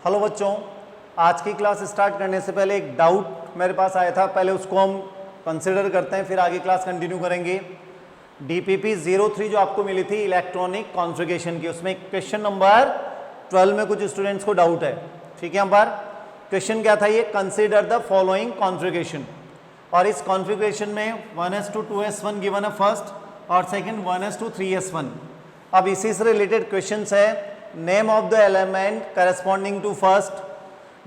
Hello बच्चों, आज की क्लास स्टार्ट करने से पहले एक डाउट मेरे पास आया था, पहले उसको हम कंसिडर करते हैं, फिर आगे क्लास कंटिन्यू करेंगे। DPP 03 जो आपको मिली थी इलेक्ट्रॉनिक कॉन्फ़िगरेशन की, उसमें क्वेश्चन नंबर 12 में कुछ स्टूडेंट्स को डाउट है। ठीक है, यहाँ पर क्वेश्चन क्या था, ये कंसिडर द फॉलोइंग कॉन्फ़िगरेशन, और इस कॉन्फ़िगरेशन में 1s2 2s1 गिवन है फर्स्ट, और सेकंड 1s2 3s1। अब इसी से रिलेटेड क्वेश्चन है, name of the element corresponding to first,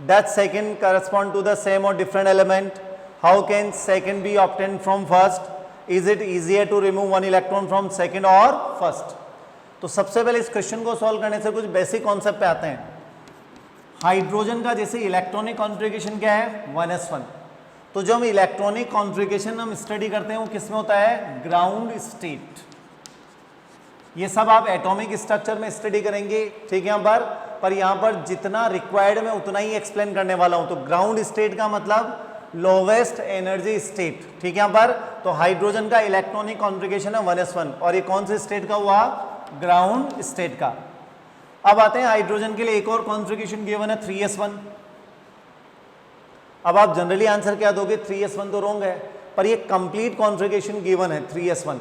does second correspond to the same और different element, how can second be obtained from first, is it easier to remove one electron from second और first. तो सबसे पहले इस question को solve करने से कुछ बेसिक कॉन्सेप्ट पे आते हैं। हाइड्रोजन का जैसे इलेक्ट्रॉनिक कॉन्फ़िगरेशन क्या है 1s1, तो जो हम इलेक्ट्रॉनिक कॉन्फ़िगरेशन हम स्टडी करते हैं वो किस में होता है, ग्राउंड स्टेट। ये सब आप एटॉमिक स्ट्रक्चर में स्टडी करेंगे, ठीक है। पर यहाँ पर जितना रिक्वायर्ड मैं उतना ही एक्सप्लेन करने वाला हूँ। तो ग्राउंड स्टेट का मतलब लोवेस्ट एनर्जी स्टेट, ठीक है। यहाँ पर तो हाइड्रोजन का इलेक्ट्रॉनिक कॉन्फ़िगरेशन है 1s1, और ये कौन से स्टेट का हुआ, ग्राउंड स्टेट का। अब आते हैं हाइड्रोजन के लिए, एक और कॉन्फ़िगरेशन गिवन है 3s1। अब आप जनरली आंसर क्या दोगे, 3s1 तो रॉन्ग है, पर ये कंप्लीट कॉन्फ़िगरेशन गिवन है 3s1।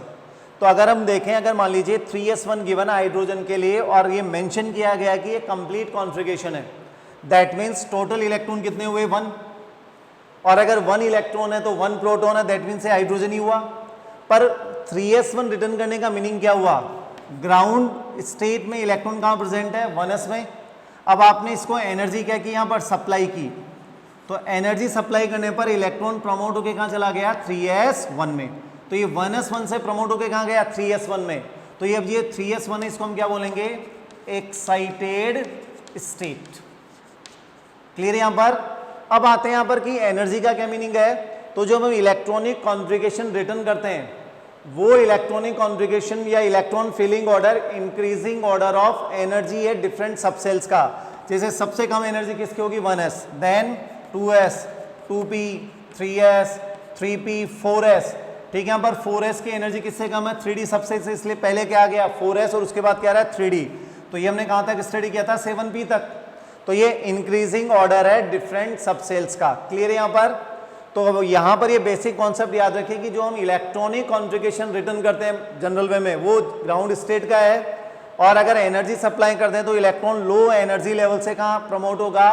तो अगर हम देखें, अगर मान लीजिए 3s1 गिवन है हाइड्रोजन के लिए और ये मेंशन किया गया कि ये कंप्लीट कॉन्फ़िगरेशन है, दैट मीन्स टोटल इलेक्ट्रॉन कितने हुए 1, और अगर 1 इलेक्ट्रॉन है तो 1 प्रोटॉन है, दैट मीन्स ये हाइड्रोजन ही हुआ। पर 3s1 रिटर्न करने का मीनिंग क्या हुआ, ग्राउंड स्टेट में इलेक्ट्रॉन कहाँ प्रेजेंट है 1s में। अब आपने इसको एनर्जी क्या की, यहाँ पर सप्लाई की, तो एनर्जी सप्लाई करने पर इलेक्ट्रॉन प्रमोट होकर कहाँ चला गया 3s1 में। तो ये 1s1 से प्रमोट होकर कहाँ गया 3s1 में। तो ये अब ये 3s1 है, इसको हम क्या बोलेंगे, एक्साइटेड स्टेट। क्लियर है यहाँ पर। अब आते हैं यहाँ पर कि एनर्जी का क्या मीनिंग है। तो जो हम इलेक्ट्रॉनिक कॉन्फ़िगरेशन रिटर्न करते हैं वो इलेक्ट्रॉनिक कॉन्फ़िगरेशन या electron filling order increasing order of energy है डिफरेंट सबसेल्स का। जैसे सबसे कम एनर्जी किसकी होगी 1s, then 2s, 2p, 3s, 3p, 4s। ठीक है, यहाँ पर 4s की एनर्जी किससे कम है 3d सबसेल से, इसलिए पहले क्या आ गया 4s और उसके बाद क्या रहा है 3d। तो ये हमने कहाँ तक स्टडी किया था 7p तक। तो ये इंक्रीजिंग ऑर्डर है डिफरेंट सबसेल्स का। क्लियर है यहाँ पर। तो यहाँ पर ये बेसिक कॉन्सेप्ट याद रखिए कि जो हम इलेक्ट्रॉनिक कॉन्फ़िगरेशन रिटर्न करते हैं जनरल वे में वो ग्राउंड स्टेट का है, और अगर एनर्जी सप्लाई करते हैं तो इलेक्ट्रॉन लो एनर्जी लेवल से कहाँ प्रमोट होगा,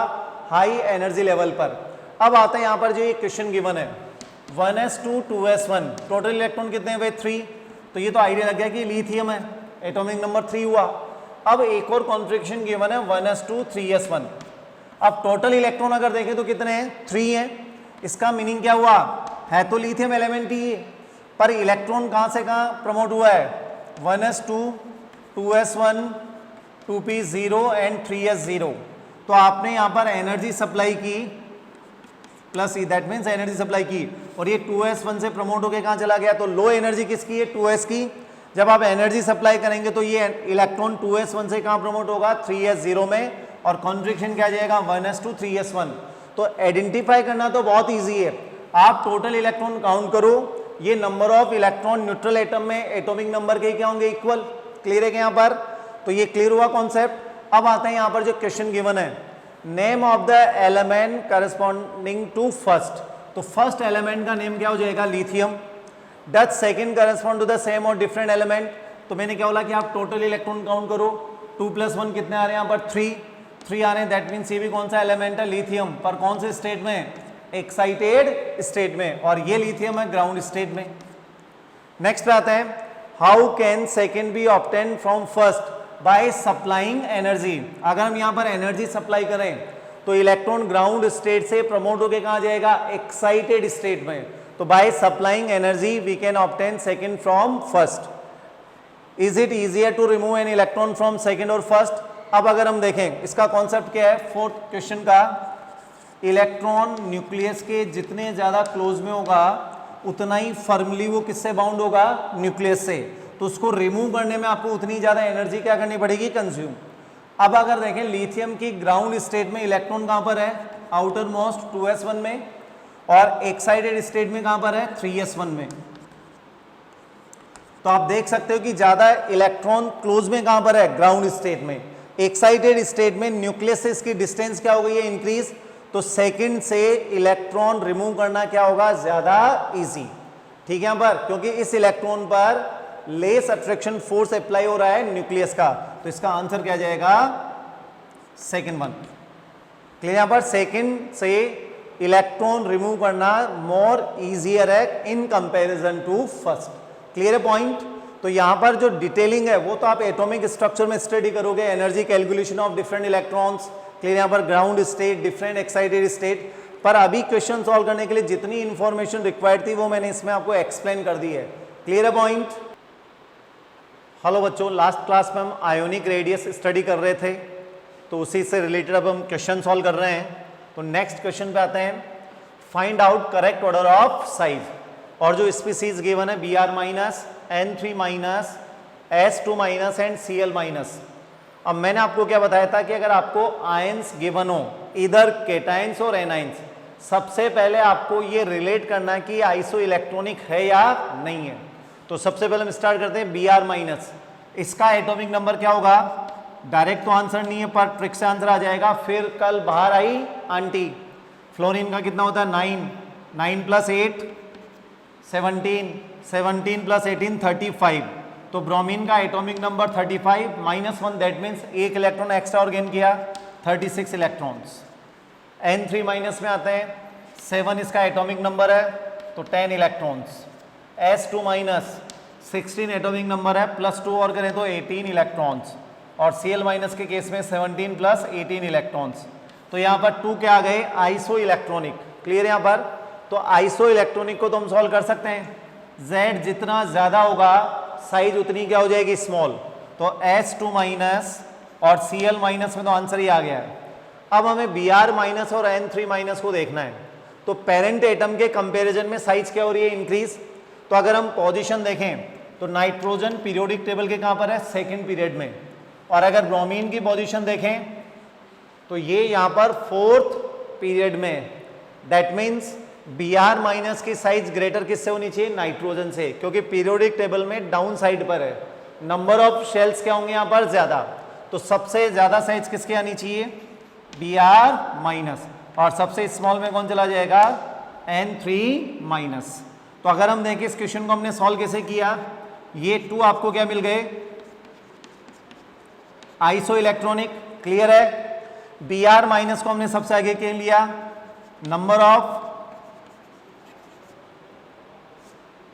हाई एनर्जी लेवल पर। अब आता है यहाँ पर जो ये क्वेश्चन गिवन है 1s2 2s1, टोटल इलेक्ट्रॉन कितने हुए 3। तो ये तो आइडिया लग गया कि लिथियम है, एटॉमिक नंबर 3 हुआ। अब एक और कॉन्फ़िगरेशन गिवन है 1s2 3s1। अब टोटल इलेक्ट्रॉन अगर देखें तो कितने हैं 3 हैं। इसका मीनिंग क्या हुआ, है तो लिथियम एलिमेंट ही, पर इलेक्ट्रॉन कहाँ से कहाँ प्रमोट हुआ है 1s2 2s1 2p0 and 3s0। तो आपने यहाँ पर एनर्जी सप्लाई की plus E, that means energy supply की, और ये 2s1 से प्रमोट होकर कहाँ चला गया, तो लो एनर्जी किसकी है 2s की। जब आप एनर्जी सप्लाई करेंगे तो ये इलेक्ट्रॉन 2s1 से कहाँ प्रमोट होगा 3s0 में, और कॉन्फ़िगरेशन क्या जाएगा 1s2 3s1। तो आइडेंटिफाई करना तो बहुत ईजी है, आप टोटल इलेक्ट्रॉन काउंट करो, ये number of electron neutral atom में एटॉमिक नंबर के क्या होंगे इक्वल। क्लियर है क्या यहाँ पर। तो ये क्लियर हुआ कॉन्सेप्ट। अब आते हैं यहाँ पर जो क्वेश्चन गिवन है, name of the element corresponding to first. तो फर्स्ट एलिमेंट का नेम क्या हो जाएगा lithium. Does second correspond to the same और डिफरेंट एलिमेंट। तो मैंने क्या बोला कि आप टोटल इलेक्ट्रॉन काउंट करो, 2 + 1 कितने आ रहे हैं यहाँ पर 3 आ रहे हैं, दैट मीन्स ये भी कौन सा एलिमेंट है लिथियम, पर कौन से स्टेट में, एक्साइटेड स्टेट में, और ये लिथियम है ग्राउंड स्टेट में। नेक्स्ट आता है, how can second be obtain from first by supplying energy. अगर हम यहाँ पर एनर्जी सप्लाई करें तो इलेक्ट्रॉन ग्राउंड स्टेट से प्रमोट होकर कहाँ जाएगा एक्साइटेड स्टेट में। तो by supplying energy we can obtain second from first. Is it easier to remove an electron from second और फर्स्ट। अब अगर हम देखें इसका कॉन्सेप्ट क्या है, फोर्थ क्वेश्चन का, इलेक्ट्रॉन न्यूक्लियस के जितने ज्यादा क्लोज में होगा उतना ही फर्मली वो किससे बाउंड होगा, न्यूक्लियस से। तो उसको रिमूव करने में आपको उतनी ज्यादा एनर्जी क्या करनी पड़ेगी, कंज्यूम। अब अगर देखें लिथियम की ग्राउंड स्टेट में इलेक्ट्रॉन कहां पर है, आउटर मोस्ट 2s1 में, और एक्साइटेड स्टेट में कहां पर है 3s1 में। तो आप देख सकते हो कि ज्यादा इलेक्ट्रॉन क्लोज में कहां पर है, ग्राउंड स्टेट में। एक्साइटेड स्टेट में न्यूक्लियस से इसकी डिस्टेंस क्या हो गई है, इंक्रीज, तो सेकंड से इलेक्ट्रॉन रिमूव करना क्या होगा, ज्यादा इजी। ठीक है यहां पर, क्योंकि इस इलेक्ट्रॉन पर लेस अट्रैक्शन फोर्स अप्लाई हो रहा है न्यूक्लियस का, तो इसका आंसर क्या जाएगा, सेकंड वन। क्लियर, यहां पर सेकंड से इलेक्ट्रॉन रिमूव करना मोर इजियर है in comparison to first. Clear point. तो यहां पर जो डिटेलिंग है वो तो आप एटॉमिक स्ट्रक्चर में स्टडी करोगे, energy calculation of different electrons, clear, यहां पर ground state, different excited state, पर अभी क्वेश्चन सॉल्व करने के लिए जितनी इंफॉर्मेशन रिक्वायर्ड थी वो मैंने इसमें आपको एक्सप्लेन कर दी है। Clear point. हेलो बच्चों, लास्ट क्लास में हम आयोनिक रेडियस स्टडी कर रहे थे, तो उसी से रिलेटेड अब हम क्वेश्चन सॉल्व कर रहे हैं। तो नेक्स्ट क्वेश्चन पे आते हैं, find out correct order of size, और जो स्पीसीज गिवन है Br minus, N3 minus, S2 minus and Cl minus. अब मैंने आपको क्या बताया था कि अगर आपको आयंस गिवन हो, इधर केटाइंस और एनाइंस, सबसे पहले आपको ये रिलेट करना कि आइसो इलेक्ट्रॉनिक है या नहीं है। तो सबसे पहले हम स्टार्ट करते हैं Br माइनस, इसका एटॉमिक नंबर क्या होगा, डायरेक्ट तो आंसर नहीं है पर ट्रिक से आंसर आ जाएगा। फिर कल बाहर आई आंटी, फ्लोरीन का कितना होता है 9, 9 प्लस 8 17, 17 प्लस 18 35, तो ब्रोमीन का एटॉमिक नंबर 35 -1, दैट मीन्स एक इलेक्ट्रॉन एक्स्ट्रा और गेन किया, 36 इलेक्ट्रॉन्स। N3 माइनस में आते हैं, 7 इसका एटॉमिक नंबर है, तो 10 electrons. S2 minus 16 atomic number है, +2 और करें तो 18 इलेक्ट्रॉन्स, और Cl माइनस के केस में 17 प्लस 18 इलेक्ट्रॉन्स। तो यहाँ पर 2 क्या आ गए, आइसो इलेक्ट्रॉनिक। क्लियर यहाँ पर, तो आइसो इलेक्ट्रॉनिक को तो हम सॉल्व कर सकते हैं, Z जितना ज्यादा होगा साइज उतनी क्या हो जाएगी, स्मॉल। तो S2 माइनस और Cl माइनस में तो आंसर ही आ गया है। अब हमें Br माइनस और N3 माइनस को देखना है, तो पेरेंट एटम के कंपैरिजन में साइज क्या हो रही है, इंक्रीज। तो अगर हम पोजीशन देखें तो नाइट्रोजन पीरियोडिक टेबल के कहां पर है, सेकंड पीरियड में, और अगर ब्रोमीन की पोजीशन देखें तो ये यहां पर 4th पीरियड में। दैट मीन्स Br माइनस की साइज ग्रेटर किससे होनी चाहिए, नाइट्रोजन से, क्योंकि पीरियोडिक टेबल में डाउन साइड पर है, नंबर ऑफ शेल्स क्या होंगे यहां पर, ज्यादा। तो सबसे ज्यादा साइज किसके आनी चाहिए, Br माइनस, और सबसे स्मॉल में कौन चला जाएगा, N3 माइनस। तो अगर हम देखें इस क्वेश्चन को हमने सॉल्व कैसे किया, ये 2 आपको क्या मिल गए, आइसो इलेक्ट्रॉनिक। क्लियर है। Br माइनस को हमने सबसे आगे के लिया, नंबर ऑफ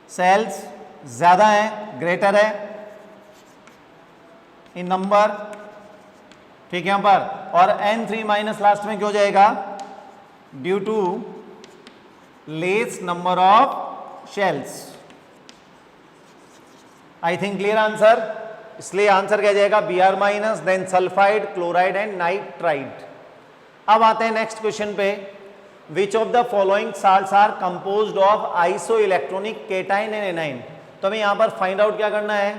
सेल्स ज्यादा है, ग्रेटर है इन नंबर, ठीक है यहां पर। और N3 माइनस लास्ट में क्यों हो जाएगा, due to less number of shells. I think clear answer, इसलिए आंसर क्या जाएगा, Br minus, then sulphide, chloride and nitride. अब आते हैं नेक्स्ट क्वेश्चन पे, which of the following salts are composed of iso electronic cation and anion. तो हमें यहां पर फाइंड आउट क्या करना है,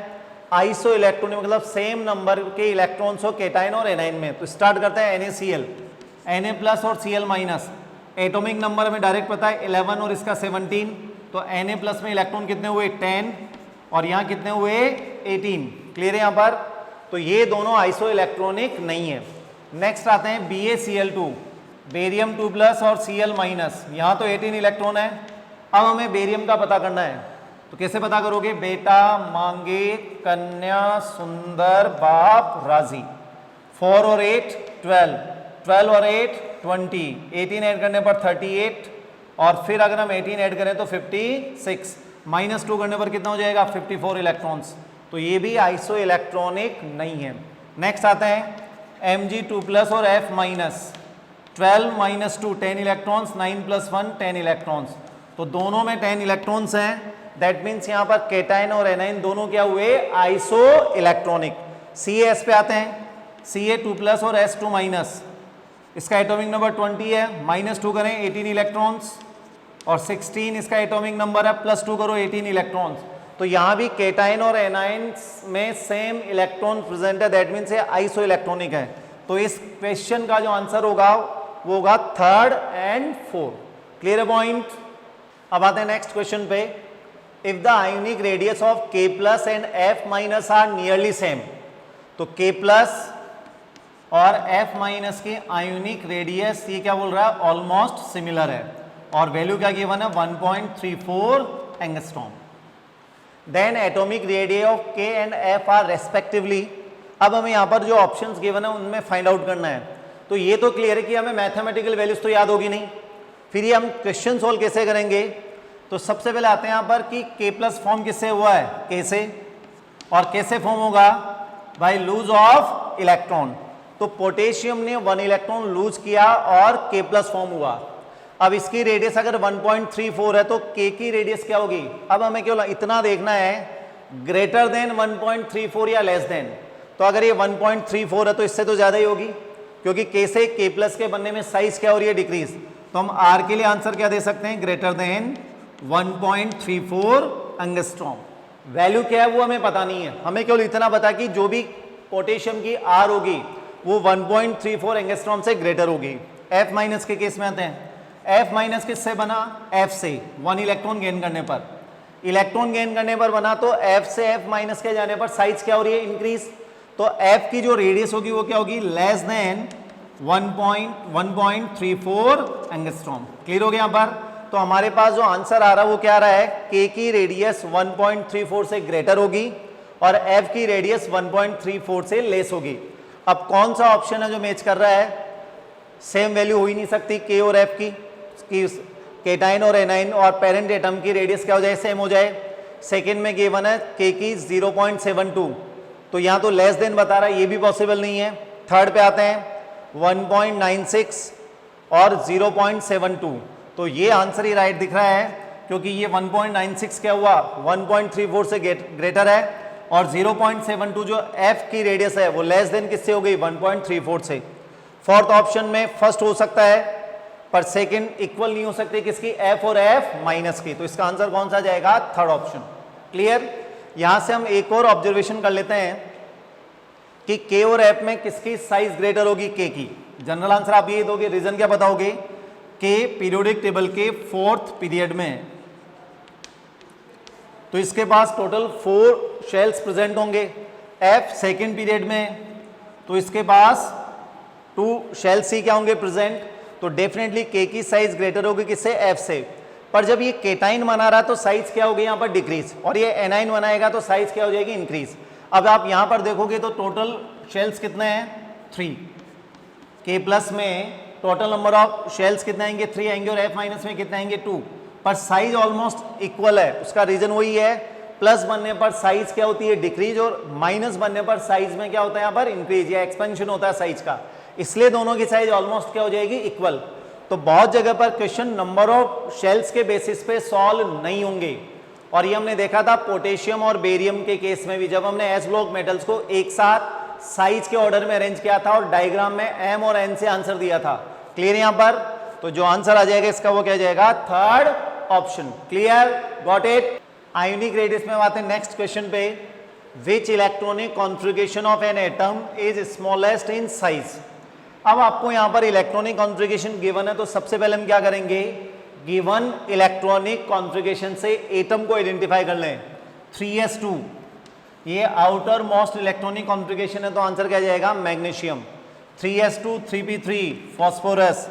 आइसो इलेक्ट्रॉनिक मतलब सेम नंबर के इलेक्ट्रॉन्स हो केटाइन और एनाइन में। तो स्टार्ट करते हैं NaCl, Na प्लस और Cl माइनस, एटॉमिक नंबर हमें डायरेक्ट पता है 11 और इसका 17, तो Na प्लस में इलेक्ट्रॉन कितने हुए 10, और यहाँ कितने हुए 18। क्लियर है यहाँ पर, तो ये दोनों आइसो इलेक्ट्रॉनिक नहीं है। नेक्स्ट आते हैं BaCl2, बेरियम 2 प्लस और Cl माइनस, यहाँ तो 18 इलेक्ट्रॉन है। अब हमें बेरियम का पता करना है, तो कैसे पता करोगे, बेटा मांगे कन्या सुंदर बाप राजी, 4 और 8 12, 12 और 8 20, 18 ऐड करने पर 38, और फिर अगर हम 18 ऐड करें तो 56, -2 करने पर कितना हो जाएगा, 54 इलेक्ट्रॉन्स। तो ये भी आइसो इलेक्ट्रॉनिक नहीं है। नेक्स्ट आते हैं Mg2 प्लस और F माइनस, 12 - 2 10 इलेक्ट्रॉन्स, 9 + 1 10 इलेक्ट्रॉन्स, तो दोनों में 10 इलेक्ट्रॉन्स हैं। दैट मीन्स यहाँ पर केटाइन और एनाइन दोनों क्या हुए, आइसो इलेक्ट्रॉनिक। Cas पे आते हैं, Ca2 प्लस और S2 माइनस, इसका एटॉमिक नंबर 20 है, -2 करें 18 इलेक्ट्रॉन्स, और 16 इसका एटॉमिक नंबर है, +2 करो 18 इलेक्ट्रॉन्स। तो यहाँ भी केटाइन और एनाइन में सेम इलेक्ट्रॉन प्रेजेंट है, दैट मीन्स आइसो इलेक्ट्रॉनिक है। तो इस क्वेश्चन का जो आंसर होगा वो होगा 3rd and 4th। Clear point. अब आते हैं नेक्स्ट क्वेश्चन पे, if the ionic radius of K+ and F- are nearly same, तो K+ और F माइनस की आयोनिक रेडियस ये क्या बोल रहा है, ऑलमोस्ट सिमिलर है, और वैल्यू क्या गिवन है 1.34 angstrom. Then atomic radius of K and F are respectively. अब हमें यहाँ पर जो ऑप्शंस गिवन है उनमें फाइंड आउट करना है। तो ये तो क्लियर है कि हमें मैथमेटिकल वैल्यूज तो याद होगी नहीं, फिर ये हम क्वेश्चन सोल्व कैसे करेंगे। तो सबसे पहले आते हैं यहाँ पर कि K प्लस फॉर्म किससे हुआ है, K से, और कैसे फॉर्म होगा, बाय लूज ऑफ इलेक्ट्रॉन। तो पोटेशियम ने 1 इलेक्ट्रॉन लूज किया और K प्लस फॉर्म हुआ। अब इसकी रेडियस अगर 1.34 है तो K की रेडियस क्या होगी। अब हमें केवल इतना देखना है, ग्रेटर देन 1.34 या लेस देन। तो अगर ये 1.34 है तो इससे तो ज्यादा ही होगी, क्योंकि K से K प्लस के बनने में साइज क्या हो रही है, डिक्रीज। तो हम R के लिए आंसर क्या दे सकते हैं, ग्रेटर देन 1.34 एंगस्ट्रॉम। वैल्यू क्या है वो हमें पता नहीं है, हमें केवल इतना पता कि जो भी पोटेशियम की R होगी वो 1.34 एंगस्ट्रॉम से ग्रेटर होगी। F माइनस के केस में आते हैं, F माइनस किससे बना, F से 1 इलेक्ट्रॉन गेन करने पर, इलेक्ट्रॉन गेन करने पर बना। तो F से F माइनस के जाने पर साइज क्या हो रही है, इंक्रीज। तो F की जो रेडियस होगी वो क्या होगी, लेस देन 1.34 एंगस्ट्रॉम। क्लियर हो गया यहाँ पर। तो हमारे पास जो आंसर आ रहा है वो क्या आ रहा है, K की रेडियस 1.34 से ग्रेटर होगी और F की रेडियस 1.34 से लेस होगी। अब कौन सा ऑप्शन है जो मैच कर रहा है, सेम वैल्यू हो ही नहीं सकती K और F की, केटाइन और एनाइन और पेरेंट एटम की रेडियस क्या हो जाए, सेम हो जाए। सेकेंड में गिवन है K की 0.72, तो यहाँ तो लेस देन बता रहा है, ये भी पॉसिबल नहीं है। थर्ड पे आते हैं 1.96 और 0.72, तो ये आंसर ही राइट दिख रहा है, क्योंकि ये 1.96 क्या हुआ, 1.34 से ग्रेटर है, और 0.72 जो F की रेडियस है वो लेस देन किससे हो गई, 1.34 से। फोर्थ ऑप्शन में फर्स्ट हो सकता है पर सेकंड इक्वल नहीं हो सकती किसकी, F और F माइनस की। तो इसका आंसर कौन सा जाएगा, थर्ड ऑप्शन। क्लियर। यहां से हम एक और ऑब्जर्वेशन कर लेते हैं कि K और F में किसकी साइज ग्रेटर होगी, K की। जनरल आंसर आप ये दोगे, रीजन क्या बताओगे, K पीरियोडिक टेबल के 4th पीरियड में, तो इसके पास टोटल 4 शेल्स प्रेजेंट होंगे। F सेकेंड पीरियड में, तो इसके पास 2 शेल्स ही क्या होंगे प्रेजेंट। तो डेफिनेटली K की साइज ग्रेटर होगी किससे, F से। पर जब ये केटाइन बना रहा तो साइज क्या होगी यहाँ पर, डिक्रीज, और ये एनाइन बनाएगा तो साइज क्या हो जाएगी, इंक्रीज। अब आप यहाँ पर देखोगे तो टोटल शेल्स कितने हैं, 3। K प्लस में टोटल नंबर ऑफ शेल्स कितने आएंगे, 3 आएंगे, और F माइनस में कितने आएंगे, 2। पर साइज ऑलमोस्ट इक्वल है। उसका रीजन वही है, प्लस बनने पर साइज क्या होती है, डिक्रीज, और माइनस बनने पर साइज में क्या होता है यहाँ पर, इंक्रीज या एक्सपेंशन होता है साइज का। इसलिए दोनों की साइज ऑलमोस्ट क्या हो जाएगी, इक्वल। तो बहुत जगह पर क्वेश्चन नंबर ऑफ शेल्स के बेसिस पे सॉल्व नहीं होंगे, और ये हमने देखा था पोटेशियम और बेरियम के केस में भी, जब हमने एस ब्लॉक मेटल्स को एक साथ साइज के ऑर्डर में अरेंज किया था और डायग्राम में M और N से आंसर दिया था। क्लियर यहाँ पर। तो जो आंसर आ जाएगा इसका वो क्या जाएगा, third option. Clear, got it. Ionic radius में आते हैं नेक्स्ट क्वेश्चन पे, विच electronic configuration of an atom is smallest in size. अब आपको यहाँ पर इलेक्ट्रॉनिक कॉन्फ़िगरेशन गिवन है, तो सबसे पहले हम क्या करेंगे, गिवन इलेक्ट्रॉनिक कॉन्फ़िगरेशन से एटम को आइडेंटिफाई कर लें। 3s2 ये आउटर मोस्ट इलेक्ट्रॉनिक कॉन्फ़िगरेशन है, तो आंसर क्या जाएगा, magnesium. 3s2 3p3 phosphorus,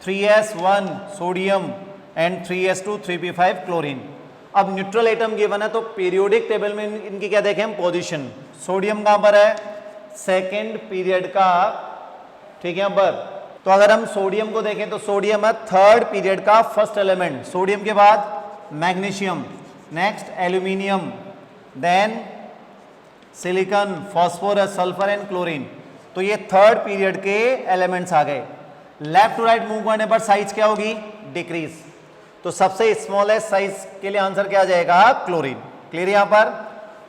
3s1 sodium and 3s2 3p5 chlorine. अब न्यूट्रल एटम गिवन है, तो पीरियोडिक टेबल में इनकी क्या देखें हम, पोजीशन। सोडियम कहाँ पर है, सेकेंड पीरियड का, ठीक है पर। तो अगर हम सोडियम को देखें तो सोडियम है थर्ड पीरियड का फर्स्ट एलिमेंट। सोडियम के बाद magnesium, next aluminium, then silicon, phosphorus, sulphur and chlorine. तो ये थर्ड पीरियड के एलिमेंट्स आ गए। लेफ्ट टू राइट मूव करने पर साइज क्या होगी, डिक्रीज। तो सबसे स्मॉलेस्ट साइज के लिए आंसर क्या आ जाएगा, क्लोरीन। क्लियर यहाँ पर।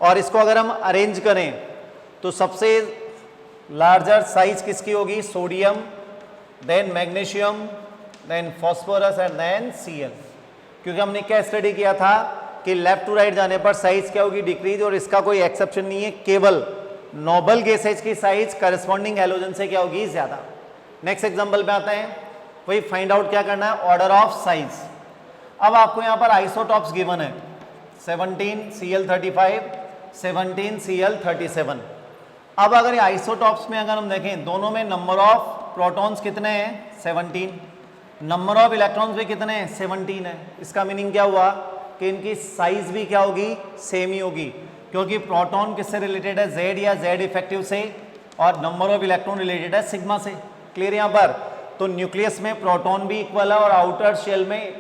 और इसको अगर हम अरेंज करें तो सबसे लार्जर साइज किसकी होगी, sodium, then magnesium, then phosphorus and then Cl। क्योंकि हमने क्या स्टडी किया था कि लेफ्ट टू राइट जाने पर साइज क्या होगी, डिक्रीज, और इसका कोई एक्सेप्शन नहीं है, केवल नोबल गैसेज की साइज करस्पॉन्डिंग हैलोजन से क्या होगी, ज्यादा। नेक्स्ट एग्जांपल पे आते हैं, वही फाइंड आउट क्या करना है, ऑर्डर ऑफ साइज। अब आपको यहाँ पर आइसोटॉप्स गिवन है, 17 Cl35, 17 Cl37। अब अगर ये आइसोटॉप्स में अगर हम देखें, दोनों में नंबर ऑफ प्रोटॉन्स कितने हैं 17, नंबर ऑफ इलेक्ट्रॉन्स भी कितने हैं 17 है। इसका मीनिंग क्या हुआ कि इनकी साइज भी क्या होगी, सेम ही होगी, क्योंकि प्रोटॉन किससे रिलेटेड है, जेड या जेड इफेक्टिव से, और नंबर ऑफ इलेक्ट्रॉन रिलेटेड है सिग्मा से। क्लियर यहाँ पर? तो न्यूक्लियस में प्रोटॉन भी इक्वल है और आउटर शेल में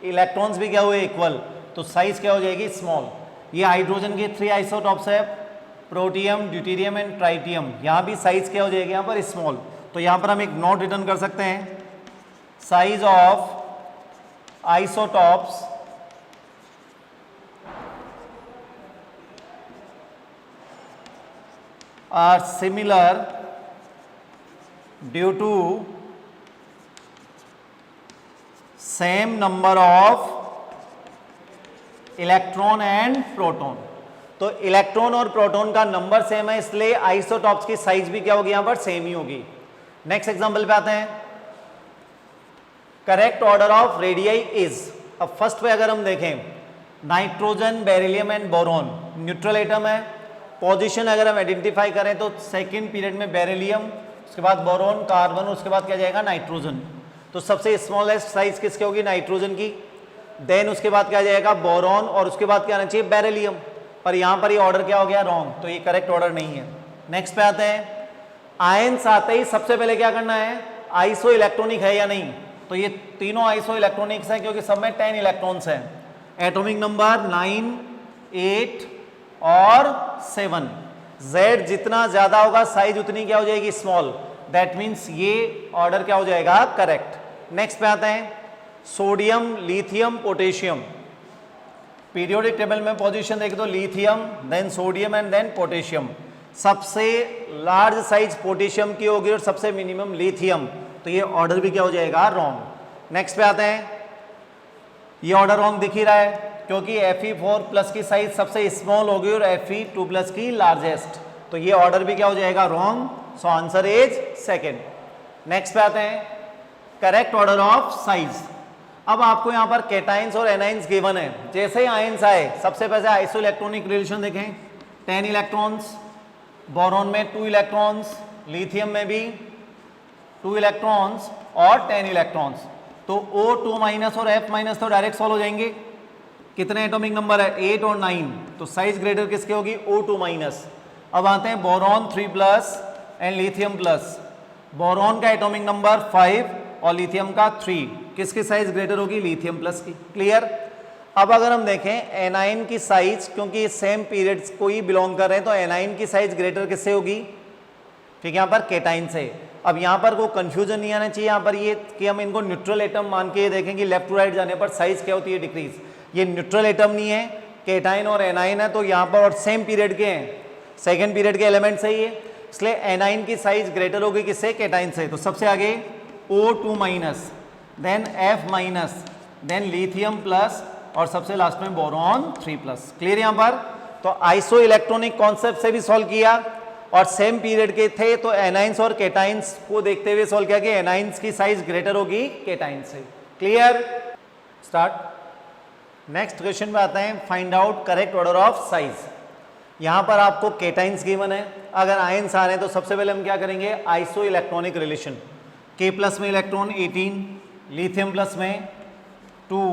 इलेक्ट्रॉन्स भी क्या हुए, इक्वल, तो साइज क्या हो जाएगी, स्मॉल। ये हाइड्रोजन के 3 आइसोटॉप्स है, प्रोटियम, ड्यूटेरियम एंड ट्राइटियम, यहाँ भी साइज क्या हो जाएगी यहाँ पर, स्मॉल। तो यहाँ पर हम एक नोट रिटर्न कर सकते हैं, size of isotopes are similar due to same number of electron and proton. तो इलेक्ट्रॉन और प्रोटॉन का नंबर सेम है, इसलिए आइसोटॉप्स की साइज भी क्या होगी, यहां पर सेम ही होगी। नेक्स्ट एग्जांपल पे आते हैं, correct order of radii is. अब फर्स्ट पे अगर हम देखें, nitrogen, beryllium and boron neutral atom है। पोजीशन अगर हम आइडेंटिफाई करें तो सेकेंड पीरियड में बेरिलियम, उसके बाद बोरॉन, कार्बन, उसके बाद क्या जाएगा, नाइट्रोजन। तो सबसे स्मॉलेस्ट साइज किसकी होगी, नाइट्रोजन की, देन उसके बाद क्या जाएगा, बोरॉन, और उसके बाद क्या आना चाहिए, बेरिलियम। पर यहां पर ये ऑर्डर क्या हो गया, रॉन्ग, तो ये करेक्ट ऑर्डर नहीं है। नेक्स्ट पे आते हैं, आयंस आते ही सबसे पहले क्या करना है, आइसो इलेक्ट्रॉनिक है या नहीं। तो ये तीनों आइसो इलेक्ट्रॉनिक्स हैं, क्योंकि सब में 10 इलेक्ट्रॉन्स हैं। एटॉमिक नंबर 9, 8 और 7। Z जितना ज्यादा होगा साइज उतनी क्या हो जाएगी, स्मॉल। दैट मीन्स ये ऑर्डर क्या हो जाएगा, करेक्ट। नेक्स्ट पे आते हैं, sodium, lithium, potassium. Periodic table में पोजीशन देखें तो lithium, then sodium and then potassium. सबसे लार्ज साइज पोटेशियम की होगी और सबसे मिनिमम लिथियम, तो ये ऑर्डर भी क्या हो जाएगा, रॉन्ग। नेक्स्ट पे आते हैं, ये ऑर्डर रॉन्ग दिख ही रहा है, क्योंकि Fe4+ की साइज सबसे स्मॉल होगी और Fe2+ की लार्जेस्ट, तो ये ऑर्डर भी क्या हो जाएगा, wrong. So answer is second. Next पे आते हैं, करेक्ट ऑर्डर ऑफ साइज। अब आपको यहां पर कैटाइंस और एनाइंस गिवन है। जैसे ही आयंस आए, सबसे पहले आइसो इलेक्ट्रॉनिक रिलेशन देखें, 10 इलेक्ट्रॉन्स, बोरॉन में 2 इलेक्ट्रॉन्स, लिथियम में भी 2 इलेक्ट्रॉन्स और 10 इलेक्ट्रॉन्स। तो O2- और F- तो डायरेक्ट सॉल्व हो जाएंगे। कितने एटॉमिक नंबर है, 8 और 9, तो साइज ग्रेटर किसके होगी, O2-। अब आते हैं boron 3+ and lithium plus. Boron का एटॉमिक नंबर 5 और लिथियम का 3, किसकी साइज ग्रेटर होगी, लिथियम प्लस की। क्लियर? अब अगर हम देखें एनाइन की साइज, क्योंकि सेम पीरियड्स को ही बिलोंग कर रहे हैं, तो एनाइन की साइज ग्रेटर किससे होगी, ठीक है, यहाँ पर केटाइन से। अब यहाँ पर कोई कंफ्यूजन नहीं आना चाहिए यहाँ पर ये कि हम इनको न्यूट्रल एटम मान के देखें कि लेफ्ट टू राइट जाने पर साइज क्या होती है, डिक्रीज। ये न्यूट्रल एटम नहीं है, केटाइन और एनाइन है, तो यहाँ पर और सेम पीरियड के हैं, सेकेंड पीरियड के एलिमेंट से ही है, इसलिए एनाइन की साइज ग्रेटर होगी किससे, केटाइन से। तो सबसे आगे O2-, then F-, then lithium plus, और सबसे लास्ट में बोरॉन 3+। क्लियर यहाँ पर? तो आइसो इलेक्ट्रॉनिक कॉन्सेप्ट से भी सॉल्व किया और सेम पीरियड के थे, तो एनाइंस और केटाइंस को देखते हुए सॉल्व किया कि एनाइंस की साइज ग्रेटर होगी केटाइन से। क्लियर? स्टार्ट। नेक्स्ट क्वेश्चन पे आते हैं, find out correct order of size. यहां पर आपको केटाइंस गिवन है, अगर आयंस आ रहे हैं तो सबसे पहले हम क्या करेंगे, आइसो इलेक्ट्रॉनिक रिलेशन। K+ में इलेक्ट्रॉन 18, लिथियम प्लस में 2,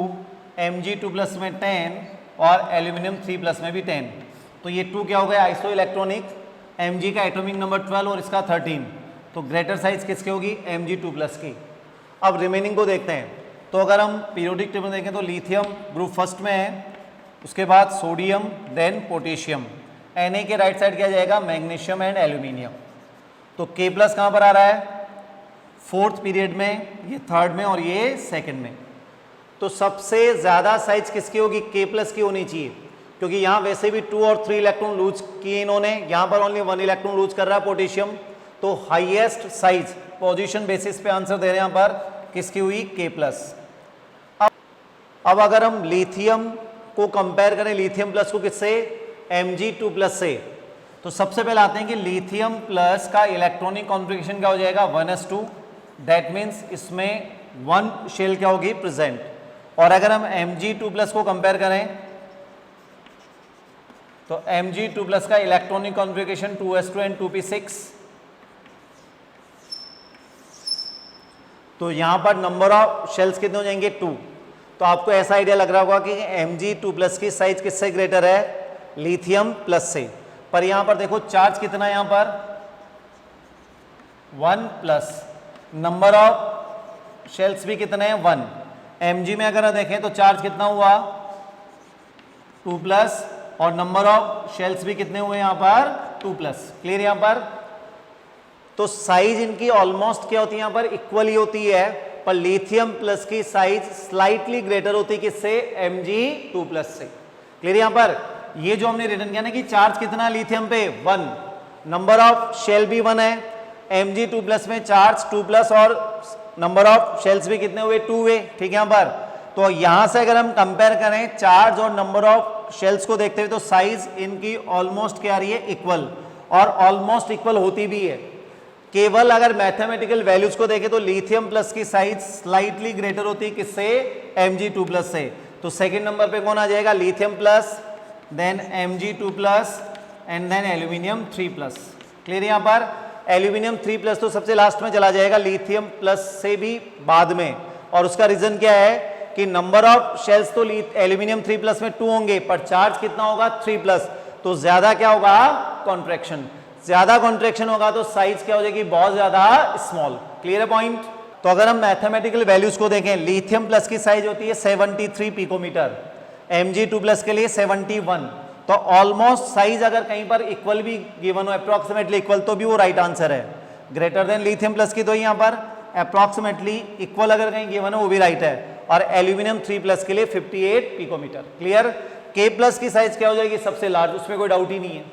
Mg2+ में 10 और एल्यूमिनियम 3+ में भी 10। तो ये 2 क्या हो गया, आइसो इलेक्ट्रॉनिक। Mg का एटॉमिक नंबर 12 और इसका 13, तो ग्रेटर साइज किसकी होगी, Mg2+ की। अब रिमेनिंग को देखते हैं, तो अगर हम पीरियोडिक टेबल देखें तो लिथियम ग्रुप फर्स्ट में है, उसके बाद सोडियम, देन पोटेशियम। Na के राइट साइड क्या जाएगा, मैग्नीशियम एंड एल्यूमिनियम। तो K+ कहाँ पर आ रहा है, फोर्थ पीरियड में, ये थर्ड में और ये सेकंड में। तो सबसे ज्यादा साइज किसकी होगी, K+ की होनी चाहिए, क्योंकि यहाँ वैसे भी 2 और 3 इलेक्ट्रॉन लूज किए इन्होंने, यहाँ पर ओनली 1 इलेक्ट्रॉन लूज कर रहा है पोटेशियम। तो हाईएस्ट साइज पोजीशन बेसिस पे आंसर दे रहे हैं यहाँ पर, किसकी हुई, K+। अब अगर हम लिथियम को कंपेयर करें, लिथियम प्लस को किससे, Mg2+ से, तो सबसे पहले आते हैं कि लिथियम प्लस का इलेक्ट्रॉनिक कॉन्फ़िगरेशन क्या हो जाएगा, 1s2। दैट मीन्स इसमें 1 शेल क्या होगी, प्रेजेंट। और अगर हम Mg2+ को कंपेयर करें तो Mg2+ का electronic configuration 2s2 and 2p6। तो यहां पर नंबर ऑफ शेल्स कितने हो जाएंगे 2। तो आपको ऐसा आइडिया लग रहा होगा कि Mg2+ की साइज किससे ग्रेटर है, लिथियम प्लस से। पर यहां पर देखो चार्ज कितना है, यहां पर 1+, नंबर ऑफ शेल्स भी कितने हैं 1। Mg में अगर देखें तो चार्ज कितना हुआ 2+, और नंबर ऑफ शेल्स भी कितने हुए यहां पर 2+। क्लियर यहां पर। तो साइज इनकी ऑलमोस्ट क्या होती है, यहां पर इक्वल ही होती है, पर लिथियम प्लस की साइज स्लाइटली ग्रेटर होती है किससे, Mg2+ से। क्लियर यहां पर। ये जो हमने रिटर्न किया ना कि चार्ज कितना लिथियम पे 1, नंबर ऑफ शेल भी 1 है, Mg2+ में चार्ज 2+, और नंबर ऑफ शेल्स भी कितने हुए 2 हुए। ठीक है यहां पर। तो यहां से अगर हम कंपेयर करें चार्ज और नंबर ऑफ शेल्स को देखते हुए, तो साइज इनकी ऑलमोस्ट क्या आ रही है, इक्वल, और ऑलमोस्ट इक्वल होती भी है। केवल अगर मैथमेटिकल वैल्यूज को देखें तो लिथियम प्लस की साइज स्लाइटली ग्रेटर होती है किससे, Mg2+ से। तो सेकंड नंबर पे कौन आ जाएगा, lithium plus, then Mg2+, and then aluminium 3+। Clear यहां पर। एल्यूमिनियम 3+ तो सबसे लास्ट में चला जाएगा, लिथियम प्लस से भी बाद में। और उसका रीजन क्या है कि नंबर ऑफ शेल्स तो एल्यूमिनियम 3+ में 2 होंगे, पर चार्ज कितना होगा 3+। तो ज्यादा क्या होगा, कॉन्ट्रैक्शन। ज्यादा कॉन्ट्रैक्शन होगा तो साइज क्या हो जाएगी, बहुत ज्यादा स्मॉल। क्लियर है पॉइंट। तो अगर हम मैथमेटिकल वैल्यूज को देखें, लिथियम प्लस की साइज होती है 73 पिकोमीटर, Mg2+ के लिए 71। तो ऑलमोस्ट साइज अगर कहीं पर इक्वल भी गिवन हो, अप्रोक्सीमेटली इक्वल, तो भी वो राइट आंसर है। ग्रेटर देन लिथियम प्लस की तो यहाँ पर अप्रोक्सीमेटली इक्वल अगर कहीं गिवन हो वो भी राइट है। और एल्यूमिनियम 3+ के लिए 58 पिकोमीटर। क्लियर। K+ की साइज क्या हो जाएगी, सबसे लार्ज, उसमें कोई डाउट ही नहीं है।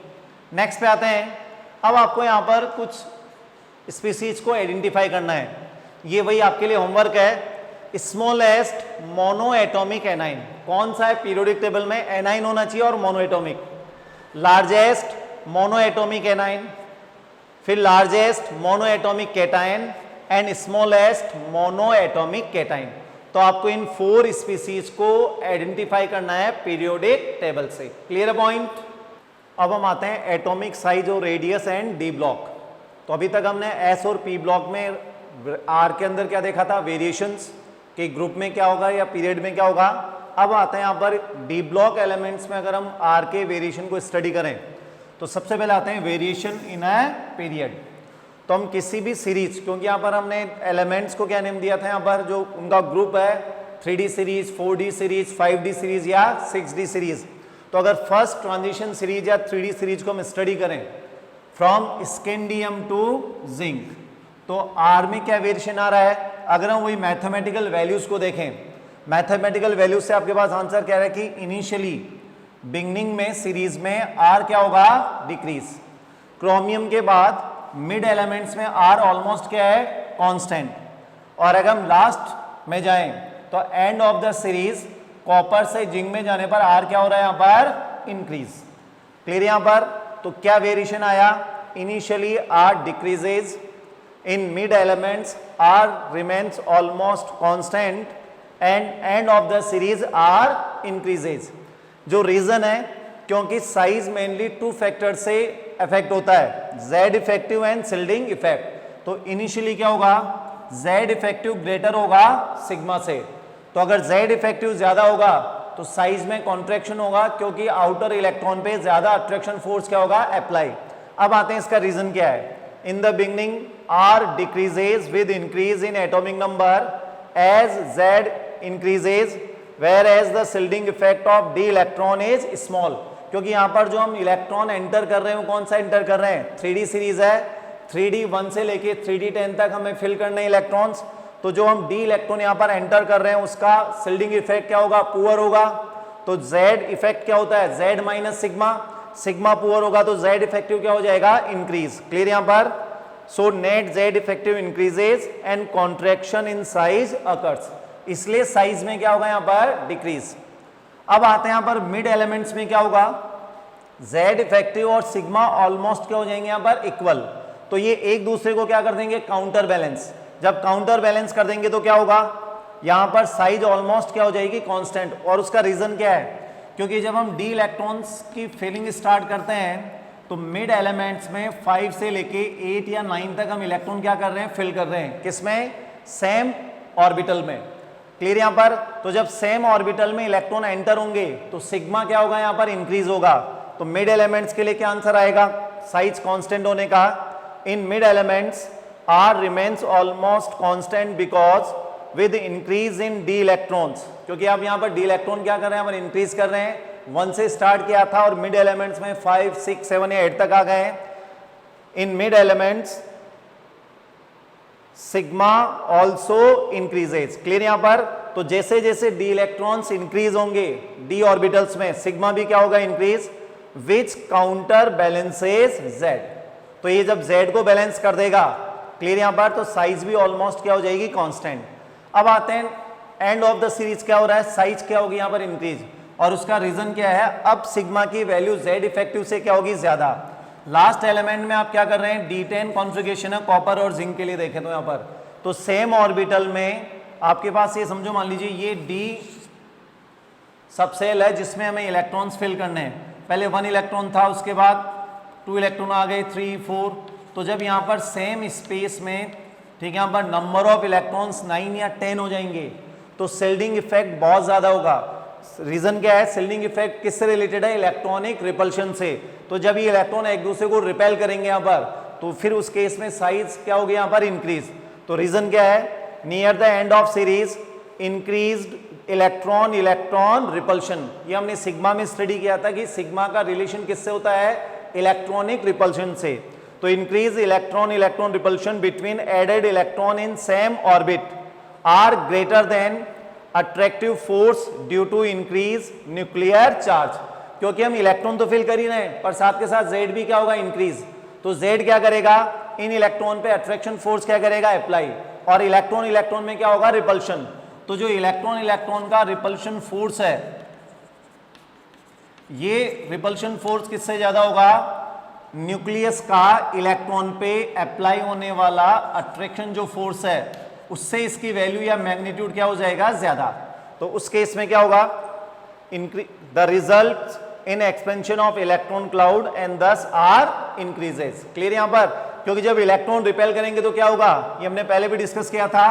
नेक्स्ट पे आते हैं। अब आपको यहाँ पर कुछ स्पीसीज को आइडेंटिफाई करना है। ये वही आपके लिए होमवर्क है। स्मॉलेस्ट मोनो एटॉमिक एनाइन कौन सा है, पीरियोडिक टेबल में एनाइन होना चाहिए और mono atomic. Largest mono atomic anion, फिर largest mono atomic cation, and smallest mono atomic cation. तो आपको इन 4 स्पीसीज को आइडेंटिफाई करना है पीरियोडिक टेबल से। Clear point. अब हम आते हैं एटॉमिक साइज और रेडियस एंड डी ब्लॉक। तो अभी तक हमने एस और पी ब्लॉक में आर के अंदर क्या देखा था, वेरिएशंस कि ग्रुप में क्या होगा या पीरियड में क्या होगा। अब आते हैं यहाँ पर डी ब्लॉक एलिमेंट्स में। अगर हम आर के वेरिएशन को स्टडी करें तो सबसे पहले आते हैं वेरिएशन इन अ पीरियड। तो हम किसी भी सीरीज, क्योंकि यहाँ पर हमने एलिमेंट्स को क्या नेम दिया था, यहाँ पर जो उनका ग्रुप है 3D series, 4D series, 5D series या 6D सीरीज। तो अगर फर्स्ट ट्रांजिशन सीरीज या 3D सीरीज को हम स्टडी करें फ्रॉम स्कैंडियम टू जिंक, तो आर में क्या वेरिएशन आ रहा है। अगर हम वही मैथमेटिकल वैल्यूज को देखें, मैथमेटिकल वैल्यूज से आपके पास आंसर क्या है कि इनिशियली बिगनिंग में सीरीज में आर क्या होगा, डिक्रीज। क्रोमियम के बाद मिड एलिमेंट्स में आर ऑलमोस्ट क्या है, कांस्टेंट। और अगर हम लास्ट में जाएं तो and of the series copper से जिंक में जाने पर आर क्या हो रहा है, यहां पर इंक्रीज। क्लियर यहां पर। तो क्या वेरिएशन आया, initially r decreases, in mid elements r remains almost constant, and end of the series r increases. जो रीजन है क्योंकि साइज मेनली 2 फैक्टर से इफेक्ट होता है, Z effective and shielding effect. तो इनिशियली क्या होगा, जेड इफेक्टिव ग्रेटर होगा सिग्मा से। तो अगर जेड इफेक्टिव ज्यादा होगा तो साइज में कॉन्ट्रैक्शन होगा, क्योंकि आउटर इलेक्ट्रॉन पे ज्यादा अट्रैक्शन फोर्स क्या होगा, अप्लाई। अब आते हैं इसका रीजन क्या है। In the beginning r decreases with increase in atomic number as Z increases, whereas the shielding effect of d electron is small. क्योंकि यहाँ पर जो हम इलेक्ट्रॉन एंटर कर रहे हैं वो कौन सा एंटर कर रहे हैं, 3D सीरीज है। 3D 1 से लेके 3D 10 तक हमें फिल करने हैं इलेक्ट्रॉन्स। तो जो हम डी इलेक्ट्रॉन यहाँ पर एंटर कर रहे हैं उसका शिल्डिंग इफेक्ट क्या होगा, पुअर होगा। तो जेड इफेक्ट क्या होता है, Z minus sigma, sigma poor होगा तो जेड इफेक्टिव क्या हो जाएगा, इंक्रीज। क्लियर यहाँ पर। So net Z effective increases and contraction in size occurs, इसलिए साइज में क्या होगा यहाँ पर, डिक्रीज। अब आते हैं यहाँ पर मिड एलिमेंट्स में क्या होगा, जेड इफेक्टिव और सिग्मा ऑलमोस्ट क्या हो जाएंगे यहाँ पर, इक्वल। तो ये एक दूसरे को क्या कर देंगे, काउंटर बैलेंस। जब काउंटर बैलेंस कर देंगे तो क्या होगा, यहां पर साइज ऑलमोस्ट क्या हो जाएगी, कांस्टेंट। और उसका रीजन क्या है, क्योंकि जब हम डी इलेक्ट्रॉन्स की फिलिंग स्टार्ट करते हैं तो मिड एलिमेंट्स में 5 से लेके 8 या 9 तक हम इलेक्ट्रॉन क्या कर रहे हैं, फिल कर रहे हैं। किसमें? सेम ऑर्बिटल में। क्लियर यहां पर? तो जब सेम ऑर्बिटल में इलेक्ट्रॉन एंटर होंगे तो सिग्मा क्या होगा, यहां पर इंक्रीज होगा। तो मिड एलिमेंट्स के लिए क्या आंसर आएगा, साइज कांस्टेंट होने का। In mid elements r remains almost constant because with increase in d electrons, क्योंकि आप यहां पर डी इलेक्ट्रॉन क्या कर रहे हैं, हम इंक्रीज कर रहे हैं। 1 से स्टार्ट किया था और मिड एलिमेंट्स में 5, 6, 7 या 8 तक आ गए हैं। इन mid elements sigma also increases. Clear यहां पर? तो जैसे जैसे डी इलेक्ट्रॉन्स इंक्रीज होंगे डी ऑर्बिटल्स में, सिग्मा भी क्या होगा, इंक्रीज, विच काउंटर बैलेंसेज जेड। तो ये जब जेड को बैलेंस कर देगा, क्लियर यहां पर, तो साइज भी ऑलमोस्ट क्या हो जाएगी, कांस्टेंट। अब आते हैं एंड ऑफ द सीरीज, क्या हो रहा है, साइज क्या होगी यहां पर, इंक्रीज। और उसका रीजन क्या है, अब सिग्मा की वैल्यू जेड इफेक्टिव से क्या होगी, ज्यादा। लास्ट एलिमेंट में आप क्या कर रहे हैं, D10 कॉन्फ़िगरेशन है कॉपर और जिंक के लिए, देखें तो यहां पर तो सेम ऑर्बिटल में आपके पास ये समझो, मान लीजिए ये डी सबसेल है जिसमें हमें इलेक्ट्रॉन्स फिल करने हैं। पहले 1 इलेक्ट्रॉन था, उसके बाद 2 इलेक्ट्रॉन आ गए, 3, 4। तो जब यहाँ पर सेम स्पेस में, ठीक है, यहाँ पर नंबर ऑफ इलेक्ट्रॉन्स 9 या 10 हो जाएंगे तो शिल्डिंग इफेक्ट बहुत ज्यादा होगा। रीजन क्या है, शिल्डिंग इफेक्ट किससे रिलेटेड है, इलेक्ट्रॉनिक रिपल्शन से। तो जब ये इलेक्ट्रॉन एक दूसरे को रिपेल करेंगे यहाँ पर, तो फिर उस केस में साइज क्या होगी यहाँ पर, इंक्रीज। तो रीजन क्या है, near the end of series increased electron electron repulsion. ये हमने सिग्मा में स्टडी किया था कि सिग्मा का रिलेशन किससे होता है, इलेक्ट्रॉनिक रिपल्शन से। तो increase electron electron repulsion between added electron in same orbit are greater than attractive force due to increase nuclear charge. क्योंकि हम इलेक्ट्रॉन तो फिल कर ही रहे हैं, पर साथ के साथ जेड भी क्या होगा, इंक्रीज। तो जेड क्या करेगा, इन इलेक्ट्रॉन पे अट्रैक्शन फोर्स क्या करेगा, अप्लाई। और इलेक्ट्रॉन इलेक्ट्रॉन में क्या होगा, रिपल्शन। तो जो इलेक्ट्रॉन इलेक्ट्रॉन का रिपल्शन फोर्स है, ये रिपल्शन फोर्स किससे ज्यादा होगा, न्यूक्लियस का इलेक्ट्रॉन पे अप्लाई होने वाला अट्रैक्शन जो फोर्स है उससे इसकी वैल्यू या मैग्नीट्यूड क्या हो जाएगा, ज्यादा। तो उस केस में क्या होगा, the result in expansion of electron cloud and दस आर इंक्रीजेस। क्लियर यहां पर? क्योंकि जब इलेक्ट्रॉन रिपेल करेंगे तो क्या होगा, ये हमने पहले भी डिस्कस किया था,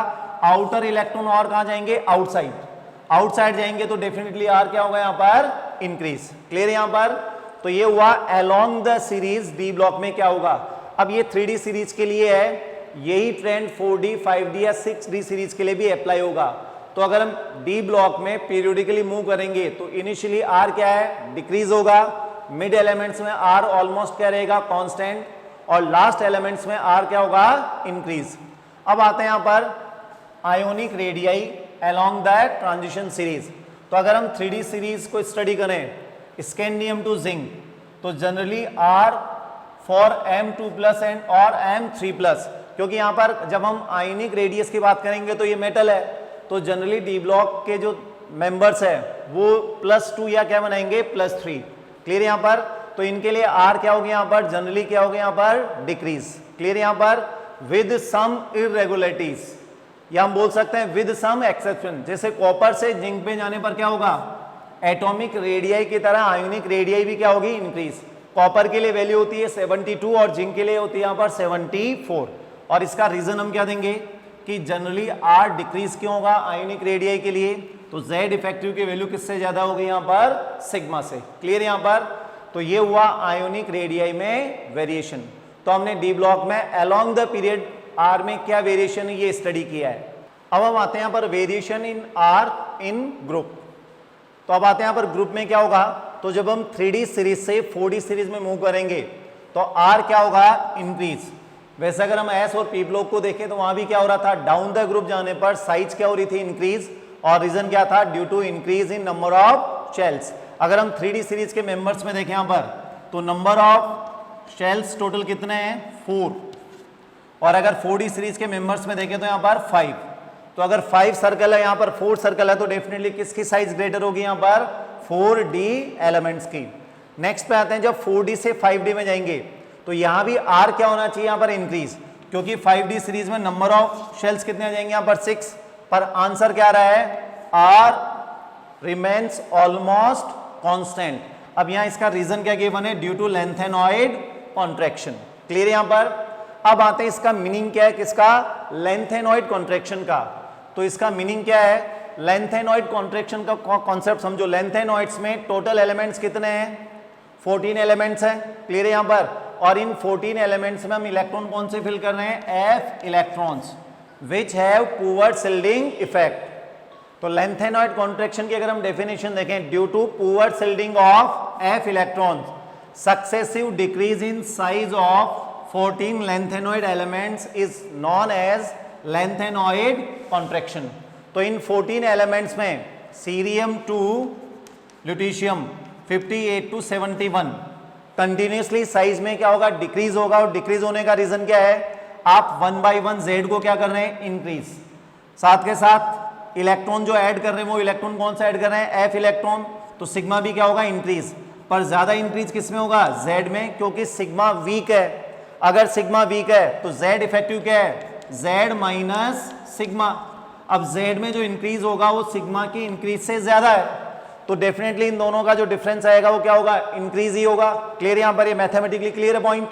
आउटर इलेक्ट्रॉन और कहां जाएंगे, आउटसाइड। आउटसाइड जाएंगे तो डेफिनेटली आर क्या होगा यहां पर, इंक्रीज। क्लियर यहां पर? तो ये हुआ along the series D block में क्या होगा। अब ये 3D सीरीज के लिए है, यही ट्रेंड 4D, 5D या 6D सीरीज के लिए भी अप्लाई होगा। तो अगर हम डी ब्लॉक में पीरियोडिकली मूव करेंगे तो इनिशियली आर क्या है, डिक्रीज होगा। मिड एलिमेंट्स में आर ऑलमोस्ट क्या रहेगा, कांस्टेंट। और लास्ट एलिमेंट्स में आर क्या होगा, इंक्रीज। अब आते हैं यहां पर ionic radii along the transition series. तो अगर हम 3D सीरीज को स्टडी करें, स्कैंडियम टू जिंक, तो generally r for M2+ and और M3+, क्योंकि यहां पर जब हम आयनिक रेडियस की बात करेंगे तो ये मेटल है, तो जनरली डी ब्लॉक के जो मेंबर्स है वो +2 या क्या बनाएंगे, +3। क्लियर यहां पर? तो इनके लिए आर क्या होगी यहां पर, जनरली क्या होगी यहां पर, डिक्रीज। क्लियर यहां पर? विद सम इरेगुलरिटीज, या हम बोल सकते हैं विद सम एक्सेप्शन। जैसे कॉपर से जिंक पे जाने पर क्या होगा, एटॉमिक रेडियाई की तरह आयोनिक रेडियाई भी क्या होगी, इंक्रीज। कॉपर के लिए वैल्यू होती है 72 और जिंक के लिए होती है यहां पर 74। और इसका रीजन हम क्या देंगे कि जनरली आर डिक्रीज क्यों होगा आयोनिक रेडियाई के लिए, तो जेड इफेक्टिव की वैल्यू किससे ज्यादा होगी यहां पर, सिग्मा से। क्लियर यहां पर? तो ये हुआ आयोनिक रेडियाई में वेरिएशन। तो हमने डी ब्लॉक में अलोंग द पीरियड आर में क्या वेरिएशन है ये स्टडी किया है। अब हम आते हैं यहां पर variation in r in group. तो अब आते हैं यहां पर ग्रुप में क्या होगा, तो जब हम 3D सीरीज से 4D सीरीज में मूव करेंगे तो आर क्या होगा, इंक्रीज। वैसे अगर हम एस और पी ब्लॉक को देखें तो वहां भी क्या हो रहा था, डाउन द ग्रुप जाने पर साइज क्या हो रही थी, इंक्रीज। और रीजन क्या था, due to increase in number of shells. अगर हम 3D सीरीज के मेंबर्स में देखें यहां पर, तो नंबर ऑफ शेल्स टोटल कितने हैं, 4। और अगर 4D सीरीज के मेंबर्स में देखें तो यहां पर 5। तो अगर 5 सर्कल है, यहां पर 4 सर्कल है, तो डेफिनेटली किसकी साइज ग्रेटर होगी यहां पर, 4D एलिमेंट्स की। नेक्स्ट पे आते हैं, जब 4D से 5D में जाएंगे तो यहां भी आर क्या होना चाहिए यहां पर, इंक्रीज। क्योंकि 5D सीरीज में नंबर ऑफ शेल्स कितने आ जाएंगे यहां पर, 6। पर आंसर क्या आ रहा है, आर रिमेन्स ऑलमोस्ट कांस्टेंट। अब यहाँ इसका रीजन क्या गिवन है, due to lanthanoid contraction. Clear यहाँ पर। अब आते हैं इसका मीनिंग क्या है किसका, लेंथेनॉइड कॉन्ट्रैक्शन का। तो इसका मीनिंग क्या है, लेंथेनॉइड कॉन्ट्रैक्शन का कॉन्सेप्ट समझो। लेंथेनॉइड्स में टोटल एलिमेंट्स कितने हैं, 14 एलिमेंट्स हैं। क्लियर है यहाँ पर। और इन 14 एलिमेंट्स में हम इलेक्ट्रॉन कौन से फिल कर रहे हैं, F electrons which have poor shielding effect. तो लेंथेनॉइड कॉन्ट्रैक्शन की अगर हम डेफिनेशन देखें, due to poor shielding of F electrons, successive decrease in size of 14 lengthenoid elements is known as lengthenoid contraction। तो इन 14 एलिमेंट्स में cerium to lutetium 58 to 71 continuously size में क्या होगा, डिक्रीज होगा। और डिक्रीज होने का रीजन क्या है, आप 1 by 1 जेड को क्या कर रहे हैं, इंक्रीज। साथ के साथ इलेक्ट्रॉन जो ऐड कर रहे हैं वो इलेक्ट्रॉन कौन सा ऐड कर रहे हैं, एफ इलेक्ट्रॉन। तो सिग्मा भी क्या होगा, इंक्रीज। पर ज्यादा इंक्रीज किस में होगा, जेड में, क्योंकि सिग्मा वीक है। अगर सिग्मा वीक है तो जेड इफेक्टिव क्या है, जेड माइनस सिग्मा। अब जेड में जो इंक्रीज होगा वो सिग्मा की इंक्रीज से ज्यादा है, तो डेफिनेटली इन दोनों का जो डिफरेंस आएगा वो क्या होगा, इंक्रीज ही होगा। क्लियर यहां पर, ये मैथमेटिकली क्लियर है पॉइंट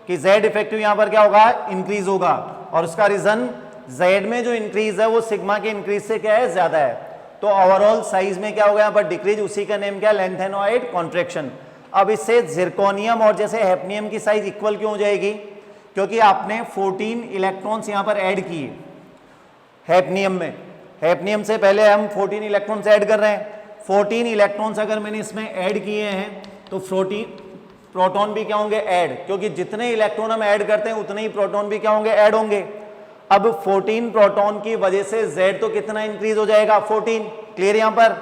कि जेड इफेक्टिव यहां पर क्या होगा, इंक्रीज होगा। और उसका रीजन जेड में जो इंक्रीज है वो सिग्मा के इंक्रीज से क्या है, ज्यादा है। तो ओवरऑल साइज में क्या होगा यहाँ पर, डिक्रीज। उसी का नेम क्या, लेंथेनॉइड कॉन्ट्रैक्शन। अब इससे जिरकोनियम और जैसे हैफनियम की साइज इक्वल क्यों हो जाएगी, क्योंकि आपने 14 इलेक्ट्रॉन्स यहाँ पर ऐड किए हैफनियम में। हैफनियम से पहले हम 14 इलेक्ट्रॉन्स ऐड कर रहे हैं। 14 इलेक्ट्रॉन्स अगर मैंने इसमें ऐड किए हैं तो 14 प्रोटॉन भी क्या होंगे, ऐड, क्योंकि जितने इलेक्ट्रॉन हम ऐड करते हैं उतने ही प्रोटॉन भी क्या होंगे, ऐड होंगे। अब 14 प्रोटॉन की वजह से Z तो कितना इंक्रीज हो जाएगा, 14। क्लियर यहाँ पर।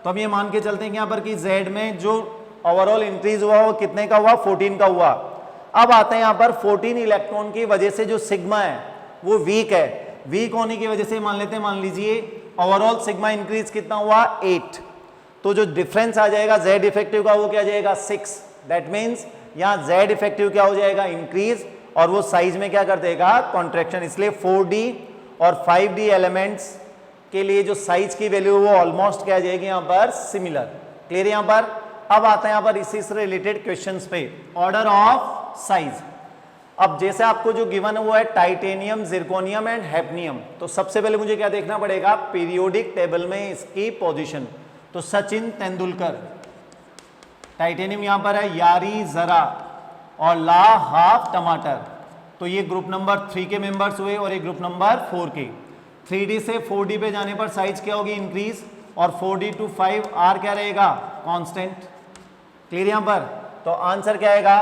तो हम ये मान के चलते हैं यहाँ पर कि Z में जो ओवरऑल इंक्रीज हुआ वो कितने का हुआ, 14 का हुआ। अब आते हैं यहाँ पर 14 इलेक्ट्रॉन की वजह से जो सिग्मा है वो वीक है। वीक होने की वजह से मान लेते हैं, मान लीजिए ओवरऑल सिग्मा इंक्रीज कितना हुआ, 8। तो जो डिफरेंस आ जाएगा Z इफेक्टिव का वो क्या जाएगा, 6। दैट मीन्स यहाँ Z इफेक्टिव क्या हो जाएगा, इंक्रीज, और वो साइज में क्या कर देगा, कॉन्ट्रैक्शन। इसलिए 4D और 5D एलिमेंट्स के लिए जो साइज की वैल्यू वो ऑलमोस्ट क्या जाएगी यहाँ पर, सिमिलर। क्लियर यहाँ पर। अब आता है यहाँ पर इसी से रिलेटेड क्वेश्चंस पे, ऑर्डर ऑफ साइज। अब जैसे आपको जो गिवन है वो है टाइटेनियम, जिरकोनियम एंड हैफनियम। तो सबसे पहले मुझे क्या देखना पड़ेगा, पीरियोडिक टेबल में इसकी पोजीशन। तो सचिन तेंदुलकर, टाइटेनियम यहां पर है, यारी जरा और ला हाफ टमाटर। तो ये ग्रुप नंबर 3 के मेंबर्स हुए और ये ग्रुप नंबर 4 के। 3D से 4D पे जाने पर साइज क्या होगी, इंक्रीज, और 4D to 5R क्या रहेगा, कांस्टेंट। क्लियर यहां पर। तो आंसर क्या आएगा,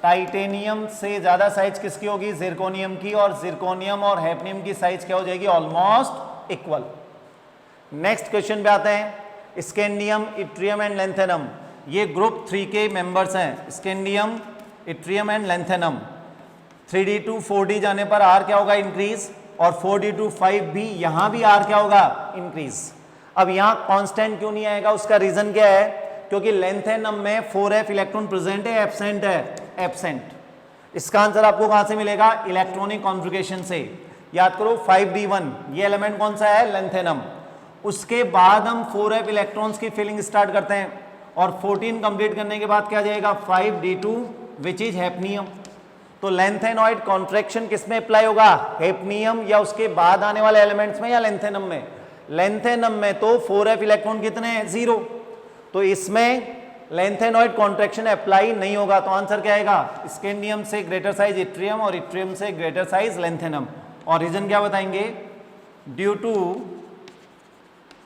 टाइटेनियम से ज्यादा साइज किसकी होगी, जिरकोनियम की, और जिरकोनियम और हैफनियम की साइज क्या हो जाएगी, ऑलमोस्ट इक्वल। नेक्स्ट क्वेश्चन पे आते हैं, स्कैंडियम, इट्रियम एंड लेंथेनम। ये ग्रुप 3 के मेंबर्स हैं, scandium, yttrium and lanthanum. 3D to 4D जाने पर R क्या होगा, इंक्रीज, और 4D to 5 भी, यहां भी R क्या होगा, इंक्रीज। अब यहां कांस्टेंट क्यों नहीं आएगा, उसका रीजन क्या है, क्योंकि लेंथेनम में 4f इलेक्ट्रॉन प्रेजेंट है, एब्सेंट है, एब्सेंट। इसका आंसर आपको कहां से मिलेगा, इलेक्ट्रॉनिक कॉन्फ़िगरेशन से। याद करो 5D1 ये एलिमेंट कौन सा है, लेंथेनम। उसके बाद हम 4f इलेक्ट्रॉन्स की फिलिंग स्टार्ट करते हैं, और 14 कंप्लीट करने के बाद क्या जाएगा, 5D2 विच इज हैफनियम। तो लेंथेनॉइड कॉन्ट्रैक्शन किस में अप्लाई होगा, हैफनियम या उसके बाद आने वाले एलिमेंट्स में, या लेंथेनम में। लेंथेनम में तो 4f इलेक्ट्रॉन कितने हैं, 0। तो इसमें लेंथेनॉइड कॉन्ट्रैक्शन अप्लाई नहीं होगा। तो आंसर क्या आएगा, स्कैंडियम से ग्रेटर साइज इट्रियम और इट्रियम से ग्रेटर साइज लेंथेनम। और रीजन क्या बताएंगे, due to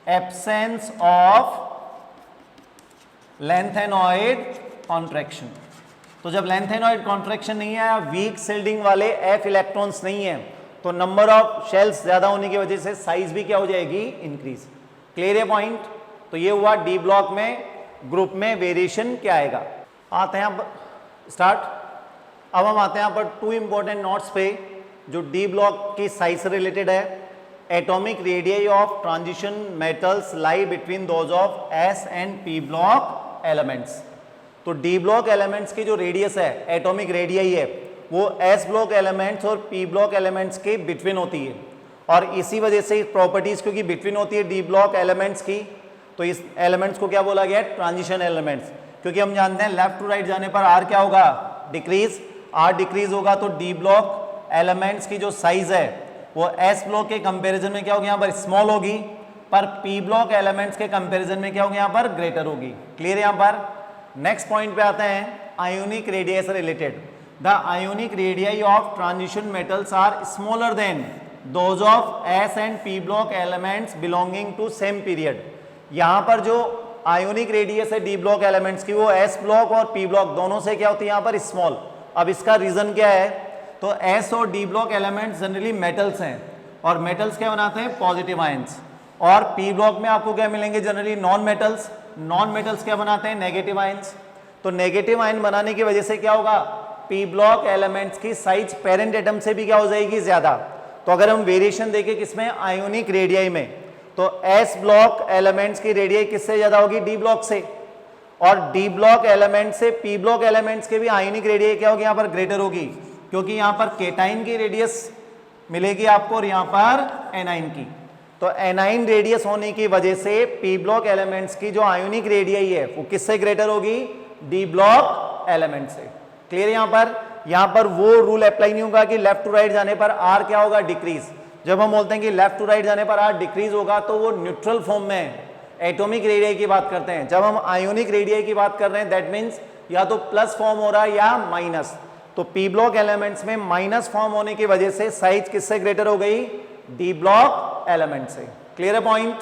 absence of lanthanoid contraction. तो जब लेंथेनॉइड कॉन्ट्रैक्शन नहीं है, वीक शिल्डिंग वाले f इलेक्ट्रॉन्स नहीं है, तो नंबर ऑफ शेल्स ज्यादा होने की वजह से साइज भी क्या हो जाएगी, इंक्रीज। क्लियर है पॉइंट। तो ये हुआ डी ब्लॉक में, ग्रुप में वेरिएशन क्या आएगा। आते हैं अब स्टार्ट। अब हम आते हैं यहाँ पर 2 इंपॉर्टेंट नोट्स पे जो डी ब्लॉक की साइज से रिलेटेड है। Atomic radius of transition metals lie between those of s and p block elements. तो डी ब्लॉक एलिमेंट्स की जो रेडियस है, एटॉमिक रेडियस है, वो एस ब्लॉक एलिमेंट्स और पी ब्लॉक एलिमेंट्स के बिटवीन होती है। और इसी वजह से प्रॉपर्टीज क्योंकि बिटवीन होती है डी ब्लॉक एलिमेंट्स की, तो इस एलिमेंट्स को क्या बोला गया है? ट्रांजिशन एलिमेंट्स, क्योंकि हम जानते हैं लेफ्ट टू राइट जाने पर आर क्या होगा? डिक्रीज। आर डिक्रीज होगा तो डी ब्लॉक एलिमेंट्स की जो साइज है वो एस ब्लॉक के कंपैरिजन में क्या होगी? यहाँ पर स्मॉल होगी, पर पी ब्लॉक एलिमेंट्स के कंपैरिजन में क्या होगी? यहाँ पर ग्रेटर होगी। क्लियर है यहाँ पर? नेक्स्ट पॉइंट पे आते हैं आयोनिक रेडियाई से related. The ionic radii of transition metals are smaller than those of s and p block elements belonging to same period. यहाँ पर जो आयोनिक रेडियस है डी ब्लॉक एलिमेंट्स की वो एस ब्लॉक और पी ब्लॉक दोनों से क्या होती है? यहाँ पर स्मॉल। अब इसका रीजन क्या है? तो एस और D block elements generally metals हैं, और मेटल्स क्या बनाते हैं? Positive ions. और पी ब्लॉक में आपको क्या मिलेंगे? Generally non metals. Non metals क्या बनाते हैं? Negative ions. तो नेगेटिव आयन बनाने की वजह से क्या होगा? पी ब्लॉक एलिमेंट्स की साइज पेरेंट एटम से भी क्या हो जाएगी? ज्यादा। तो अगर हम वेरिएशन देखें किसमें? आयोनिक रेडियाई में, तो एस ब्लॉक एलिमेंट्स की रेडियाई किससे ज्यादा होगी? डी ब्लॉक से। और डी ब्लॉक एलिमेंट से पी ब्लॉक एलिमेंट्स के भी आयोनिक रेडियाई क्या होगी? यहाँ पर ग्रेटर होगी, क्योंकि यहाँ पर केटाइन की रेडियस मिलेगी आपको और यहाँ पर एनाइन की। तो एनाइन रेडियस होने की वजह से पी ब्लॉक एलिमेंट्स की जो आयोनिक रेडियाई है वो किससे ग्रेटर होगी? डी ब्लॉक एलिमेंट से। क्लियर? यहाँ पर वो रूल अप्लाई नहीं होगा कि लेफ्ट टू राइट जाने पर आर क्या होगा? डिक्रीज। जब हम बोलते हैं कि लेफ्ट टू राइट जाने पर आर डिक्रीज होगा तो वो न्यूट्रल फॉर्म में एटॉमिक रेडियाई की बात करते हैं। जब हम आयोनिक रेडियाई की बात कर रहे हैं दैट मीन्स या तो प्लस फॉर्म हो रहा है या माइनस। तो पी ब्लॉक एलिमेंट्स में माइनस फॉर्म होने की वजह से साइज किससे ग्रेटर हो गई? डी ब्लॉक एलिमेंट से। क्लियर है पॉइंट?